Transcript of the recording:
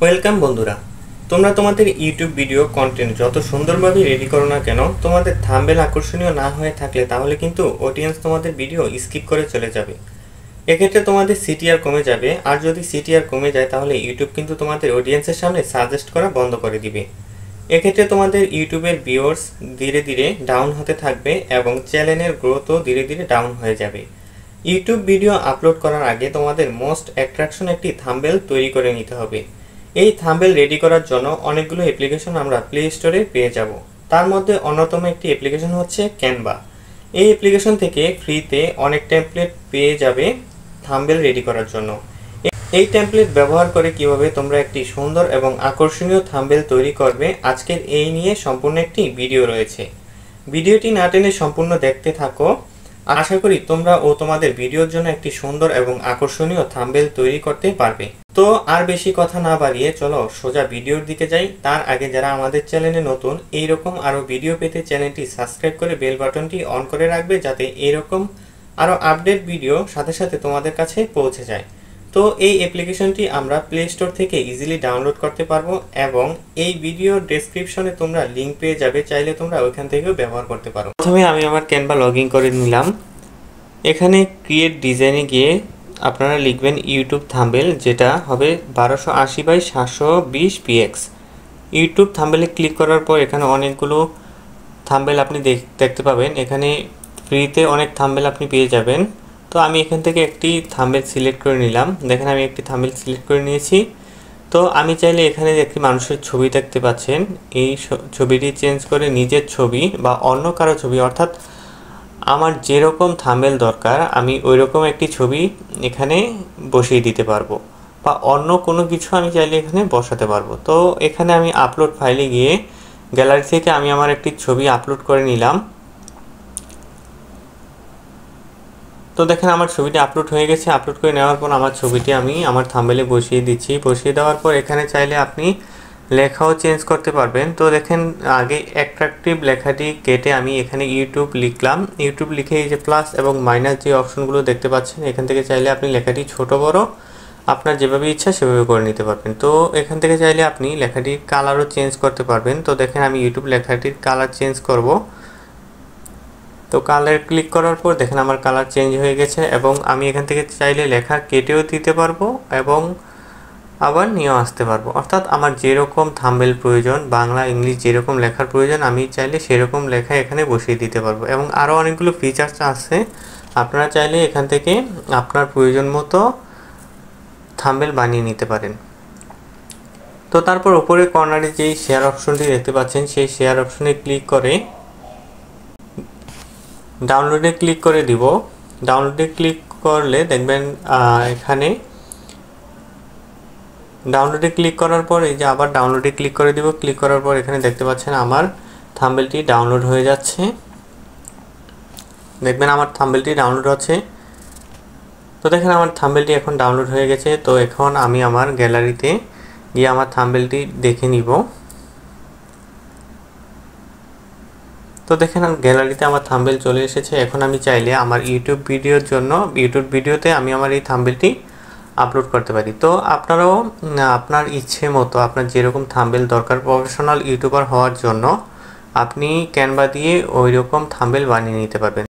Welcome বন্ধুরা, তোমরা তোমাদের ইউটিউব ভিডিও কন্টেন্ট যত সুন্দরভাবে রেডি করো না কেন, তোমাদের থাম্বনেল আকর্ষণীয় না হয়ে থাকলে তাহলে কিন্তু অডিয়েন্স তোমাদের ভিডিও স্কিপ করে চলে যাবে। এক্ষেত্রে তোমাদের সিটিআর কমে যাবে, আর যদি সিটিআর কমে যায় তাহলে ইউটিউব কিন্তু তোমাদের অডিয়েন্সের সামনে সাজেস্ট করা বন্ধ করে দিবে। এক্ষেত্রে তোমাদের ইউটিউবের ভিউয়ার্স ধীরে ধীরে ডাউন হতে থাকবে এবং চ্যানেলের গ্রোথও ধীরে ধীরে ডাউন হয়ে যাবে। ইউটিউব ভিডিও আপলোড করার আগে তোমাদের মোস্ট অ্যাট্রাকশন একটি থাম্বনেল তৈরি করে নিতে হবে। এই থাম্বনেল রেডি করার জন্য অনেকগুলো অ্যাপ্লিকেশন আমরা প্লে স্টোরে পেয়ে যাব। তার মধ্যে অন্যতম একটি অ্যাপ্লিকেশন হচ্ছে ক্যানভা। এই অ্যাপ্লিকেশন থেকে ফ্রিতে অনেক টেমপ্লেট পেয়ে যাবে থাম্বনেল রেডি করার জন্য। এই টেমপ্লেট ব্যবহার করে কিভাবে তোমরা একটি সুন্দর এবং আকর্ষণীয় থাম্বনেল তৈরি করবে, আজকের এই নিয়ে সম্পূর্ণ একটি ভিডিও রয়েছে। ভিডিওটি না টেনে সম্পূর্ণ দেখতে থাকো। আশা করি তোমরা ও তোমাদের ভিডিওর জন্য একটি সুন্দর এবং আকর্ষণীয় থাম্বনেল তৈরি করতে পারবে। তো আর বেশি কথা না বাড়িয়ে চলো সোজা ভিডিওর দিকে যাই। তার আগে যারা আমাদের চ্যানেলে নতুন, এইরকম আরও ভিডিও পেতে চ্যানেলটি সাবস্ক্রাইব করে বেল বাটনটি অন করে রাখবে, যাতে এইরকম আরও আপডেট ভিডিও সাথে সাথে তোমাদের কাছে পৌঁছে যায়। তো এই অ্যাপ্লিকেশনটি আমরা প্লে স্টোর থেকে ইজিলি ডাউনলোড করতে পারবো এবং এই ভিডিও ডেসক্রিপশনে তোমরা লিঙ্ক পেয়ে যাবে, চাইলে তোমরা ওইখান থেকেও ব্যবহার করতে পারো। প্রথমে আমি আমার ক্যানভা লগ ইন করে নিলাম। এখানে ক্রিয়েট ডিজাইনে গিয়ে আপনারা লিখবেন ইউটিউব থাম্বনেল, যেটা হবে 1280x720 px। ইউটিউব থাম্বনেলে ক্লিক করার পর এখানে অনেকগুলো থাম্বনেল আপনি দেখতে পাবেন। এখানে ফ্রিতে অনেক থাম্বনেল আপনি পেয়ে যাবেন। তো আমি এখান থেকে একটি থাম্বনেল সিলেক্ট করে নিলাম। দেখেন আমি একটি থাম্বনেল সিলেক্ট করে নিয়েছি। তো আমি চাইলে এখানে একটি মানুষের ছবি দেখতে পাচ্ছেন, এই ছবিটি চেঞ্জ করে নিজের ছবি বা অন্য কারো ছবি, অর্থাৎ আমার যেরকম থাম্বনেল দরকার আমি ওই রকম একটি ছবি এখানে বসিয়ে দিতে পারবো, বা অন্য কোনো কিছু আমি চাইলে এখানে বসাতে পারবো। তো এখানে আমি আপলোড ফাইলে গিয়ে গ্যালারি থেকে আমি আমার একটি ছবি আপলোড করে নিলাম। তো দেখেন আমার ছবিটি আপলোড হয়ে গেছে। আপলোড করে নেওয়ার পর আমার ছবিটি আমি আমার থাম্বনেলে বসিয়ে দিচ্ছি। বসিয়ে দেওয়ার পর এখানে চাইলে আপনি লেখাও চেঞ্জ করতে পারবেন। তো দেখেন আগে অ্যাট্রাকটিভ লেখাটি কেটে আমি এখানে ইউটিউব লিখলাম। ইউটিউব লিখে এই যে প্লাস এবং মাইনাস যে অপশনগুলো দেখতে পাচ্ছেন, এখান থেকে চাইলে আপনি লেখাটি ছোট বড় আপনার যেভাবে ইচ্ছা সেভাবে করে নিতে পারবেন। তো এখান থেকে চাইলে আপনি লেখাটির কালারও চেঞ্জ করতে পারবেন। তো দেখেন আমি ইউটিউব লেখাটির কালার চেঞ্জ করব। তো কালার ক্লিক করার পর দেখেন আমার কালার চেঞ্জ হয়ে গেছে, এবং আমি এখান থেকে চাইলে লেখা কেটেও দিতে পারবো এবং আবার নিয়েও আসতে পারবো। অর্থাৎ আমার যেরকম থাম্বনেল প্রয়োজন, বাংলা ইংলিশ যেরকম লেখার প্রয়োজন, আমি চাইলে সেরকম লেখা এখানে বসিয়ে দিতে পারবো। এবং আরও অনেকগুলো ফিচার্স আছে, আপনারা চাইলে এখান থেকে আপনার প্রয়োজন মতো থাম্বনেল বানিয়ে নিতে পারেন। তো তারপর উপরে কর্নারে যেই শেয়ার অপশনটি দেখতে পাচ্ছেন, সেই শেয়ার অপশনে ক্লিক করে ডাউনলোডে ক্লিক করে দিব। ডাউনলোডে ক্লিক করলে দেখবেন এখানে ডাউনলোডে ক্লিক করার পর এই যে আবার ডাউনলোডে ক্লিক করে দিব। ক্লিক করার পর এখানে দেখতে পাচ্ছেন আমার থাম্বনেলটি ডাউনলোড হয়ে যাচ্ছে। দেখবেন আমার থাম্বনেলটি ডাউনলোড হচ্ছে। তো দেখেন আমার থাম্বনেলটি এখন ডাউনলোড হয়ে গেছে। তো এখন আমি আমার গ্যালারিতে গিয়ে আমার থাম্বনেলটি দেখে নিব। তো দেখেন গ্যালারিতে আমার থাম্বনেল চলে এসেছে। এখন আমি চাইলে আমার ইউটিউব ভিডিওর জন্য ইউটিউব ভিডিওতে আমি আমার এই থাম্বনেলটি আপলোড করতে পারি। তো আপনারাও আপনার ইচ্ছে মতো আপনার যেরকম থাম্বনেল দরকার প্রফেশনাল ইউটিউবার হওয়ার জন্য আপনি ক্যানভা দিয়ে ওই রকম থাম্বনেল বানিয়ে নিতে পারবেন।